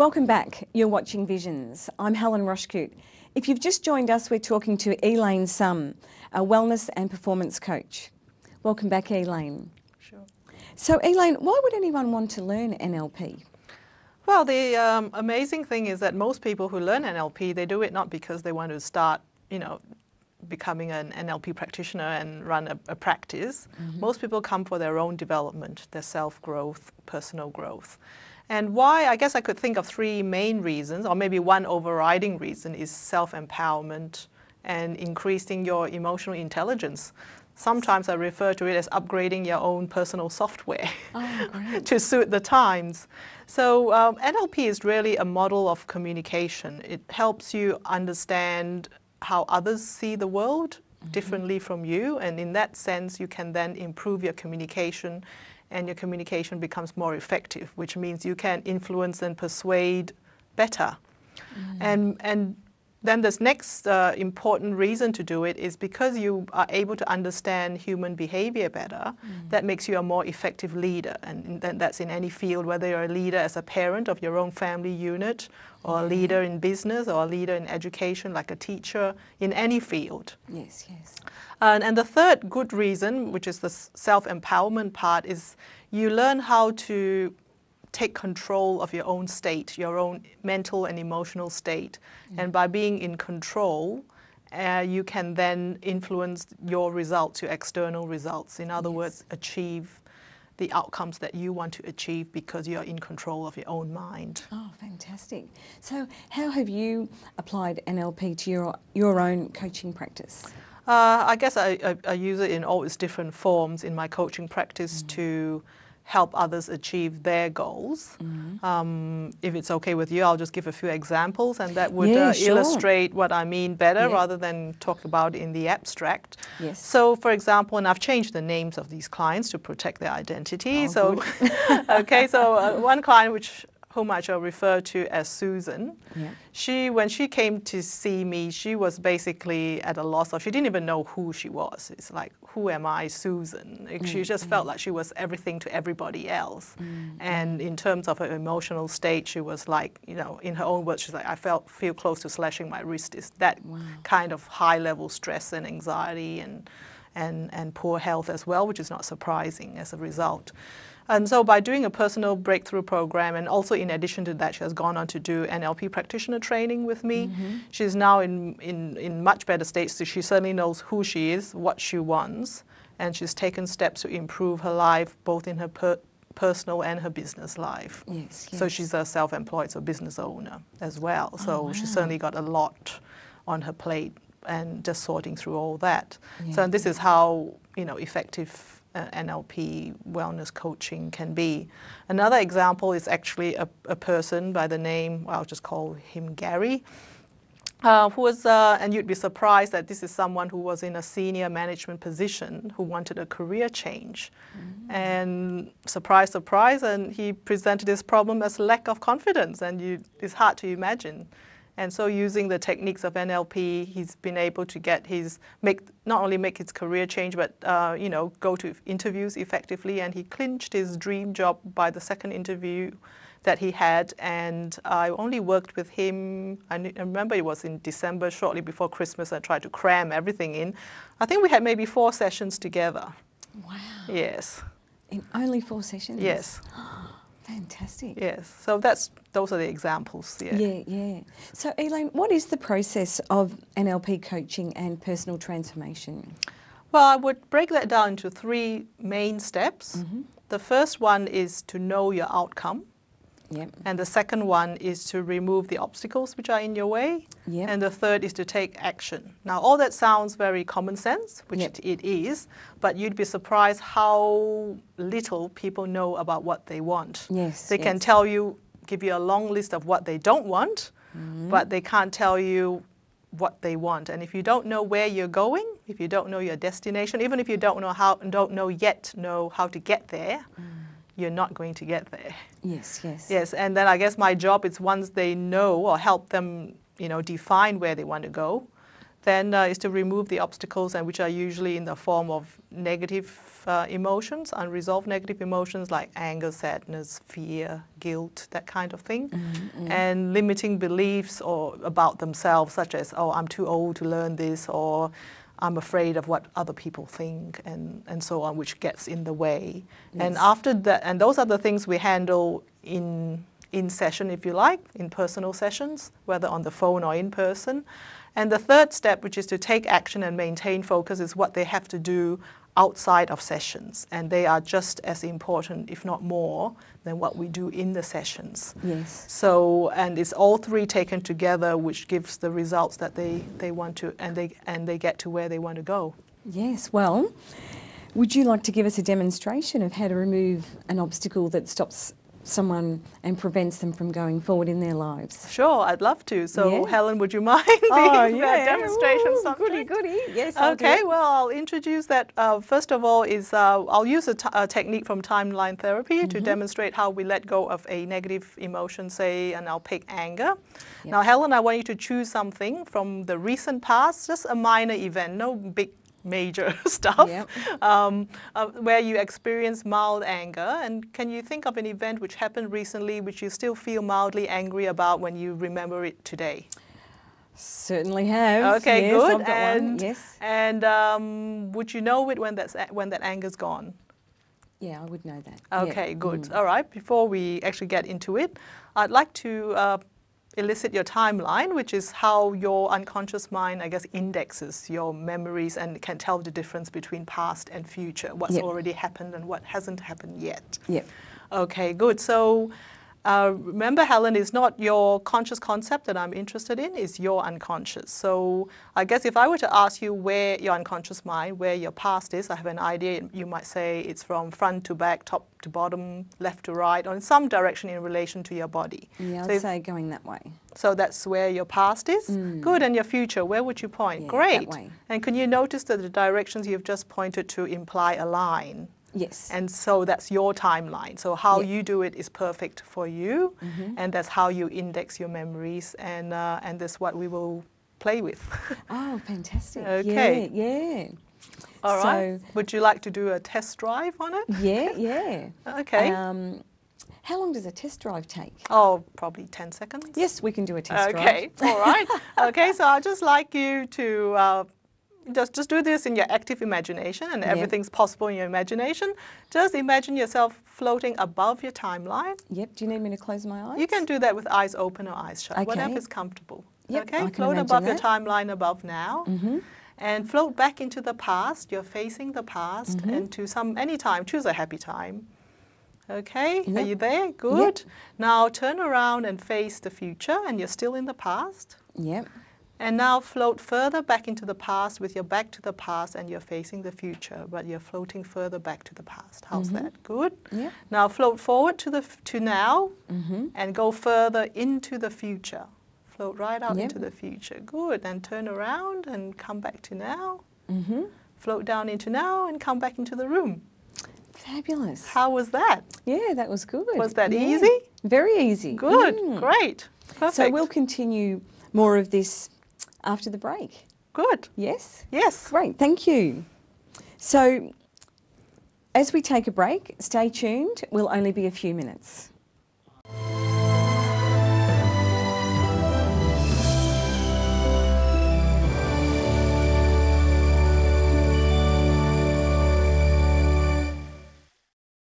Welcome back. You're watching Visions. I'm Helen Roshkoot. If you've just joined us, we're talking to Elaine Sum, a wellness and performance coach. Welcome back, Elaine. Sure. So, Elaine, why would anyone want to learn NLP? Well, the amazing thing is that most people who learn NLP, they do it not because they want to start, becoming an NLP practitioner and run a practice. Most people come for their own development, their self-growth, personal growth. And why, I guess I could think of three main reasons, or maybe one overriding reason is self-empowerment and increasing your emotional intelligence. Sometimes I refer to it as upgrading your own personal software to suit the times. So NLP is really a model of communication. It helps you understand how others see the world differently from you, and in that sense you can then improve your communication, and your communication becomes more effective, which means you can influence and persuade better. And then this next important reason to do it is because you are able to understand human behavior better, that makes you a more effective leader. And that's in any field, whether you're a leader as a parent of your own family unit, or a leader in business, or a leader in education, like a teacher, in any field. Yes, yes. And the third good reason, which is the self-empowerment part, is you learn how to take control of your own state, your own mental and emotional state. And by being in control, you can then influence your results, your external results. In other words, achieve the outcomes that you want to achieve because you're in control of your own mind. Oh, fantastic. So how have you applied NLP to your own coaching practice? I guess I use it in all its different forms in my coaching practice to help others achieve their goals. If it's okay with you, I'll just give a few examples, and that would illustrate what I mean better rather than talk about it in the abstract. Yes. So, for example, and I've changed the names of these clients to protect their identity. So one client whom I shall refer to as Susan. When she came to see me, she was basically at a loss she didn't even know who she was. It's like, who am I, Susan? She just felt like she was everything to everybody else. And in terms of her emotional state, she was like, in her own words, she's like, I feel close to slashing my wrist. It's that kind of high level stress and anxiety and poor health as well, which is not surprising as a result. And so by doing a personal breakthrough program, and also in addition to that, she has gone on to do NLP practitioner training with me. She's now in much better state, so she certainly knows who she is, what she wants, and she's taken steps to improve her life, both in her personal and her business life. Yes, yes. So she's a self-employed, so business owner as well. So she's certainly got a lot on her plate and just sorting through all that. So this is how, effective NLP wellness coaching can be. Another example is actually a person by the name, I'll just call him Gary, who was, and you'd be surprised that this is someone who was in a senior management position who wanted a career change. And surprise, surprise, and he presented his problem as lack of confidence, and it's hard to imagine. And so using the techniques of NLP, he's been able to not only make his career change, but go to interviews effectively. And he clinched his dream job by the second interview that he had. And I only worked with him, I remember it was in December, shortly before Christmas. I tried to cram everything in. I think we had maybe 4 sessions together. Wow. Yes. In only 4 sessions? Yes. Fantastic. Yes, so those are the examples. Yeah. So Elaine, what is the process of NLP coaching and personal transformation? Well, I would break that down into 3 main steps. The first one is to know your outcome. And the second one is to remove the obstacles which are in your way. And the third is to take action. Now, all that sounds very common sense, which it is, but you'd be surprised how little people know about what they want. They can tell you, give you a long list of what they don't want, but they can't tell you what they want. And if you don't know where you're going, if you don't know your destination, even if you don't know how to get there, you're not going to get there. Yes, and then I guess my job is once they know, or help them, define where they want to go, then is to remove the obstacles, and which are usually in the form of negative emotions, unresolved negative emotions like anger, sadness, fear, guilt, that kind of thing, and limiting beliefs or about themselves, such as, oh, I'm too old to learn this, or I'm afraid of what other people think, and so on, which gets in the way. Yes. And after that, and those are the things we handle in session, if you like, in personal sessions, whether on the phone or in person. And the third step, which is to take action and maintain focus, is what they have to do outside of sessions. And they are just as important, if not more, than what we do in the sessions. Yes. So, and it's all three taken together, which gives the results that they want to, and they get to where they want to go. Yes, well, would you like to give us a demonstration of how to remove an obstacle that stops someone and prevents them from going forward in their lives? Sure, I'd love to. So, Yeah. Helen, would you mind being the demonstration Ooh, subject? goody. Yes, I'll do Okay, it. well, I'll introduce that. First of all, is I'll use a technique from timeline therapy to demonstrate how we let go of a negative emotion, say, and I'll pick anger. Yep. Now, Helen, I want you to choose something from the recent past, just a minor event, no big major stuff, Yep. where you experience mild anger. And can you think of an event which happened recently which you still feel mildly angry about when you remember it today? Certainly have. Okay, yes, good. I've got one. Yes. And would you know it when that anger's gone? Yeah, I would know that. Okay, Yeah. good. All right. Before we actually get into it, I'd like to elicit your timeline, which is how your unconscious mind, I guess, indexes your memories and can tell the difference between past and future, what's Yep. already happened and what hasn't happened yet. Yep. Okay, good. So remember, Helen, is not your conscious concept that I'm interested in, it's your unconscious. So I guess if I were to ask you where your unconscious mind, where your past is, I have an idea. You might say it's from front to back, top to bottom, left to right, or in some direction in relation to your body. Yeah, So I'd say going that way. so that's where your past is? Good. And your future, where would you point? Yeah, Great. that way. And can you notice that the directions you've just pointed to imply a line? Yes. And so that's your timeline. So how Yep. you do it is perfect for you, and that's how you index your memories, and that's what we will play with. Oh, fantastic. Okay. Yeah. All right. So, Would you like to do a test drive on it? yeah. Okay. How long does a test drive take? Oh, probably 10 seconds. Yes, we can do a test drive. Okay. All right. Okay. So I'd just like you to just do this in your active imagination, and Yep. everything's possible in your imagination. Just imagine yourself floating above your timeline. Yep. Do you need me to close my eyes? You can do that with eyes open or eyes shut, Okay. whatever's comfortable. Yep, I Okay, can float imagine above your that. timeline above now, and float back into the past. You're facing the past, and to any time, choose a happy time. Okay, are Yep. you there? Good. Now turn around and face the future, and you're still in the past. Yep. And now float further back into the past with your back to the past, and you're facing the future, but you're floating further back to the past. How's that? Good. Yep. Now float forward to now, and go further into the future. Float right out Yep. into the future. Good. And turn around and come back to now. Float down into now and come back into the room. Fabulous. How was that? Yeah, that was good. Was that Yeah. easy? Very easy. Good. Great. Perfect. So we'll continue more of this after the break. Good. Yes? Yes. Great, thank you. So as we take a break, stay tuned. We'll only be a few minutes.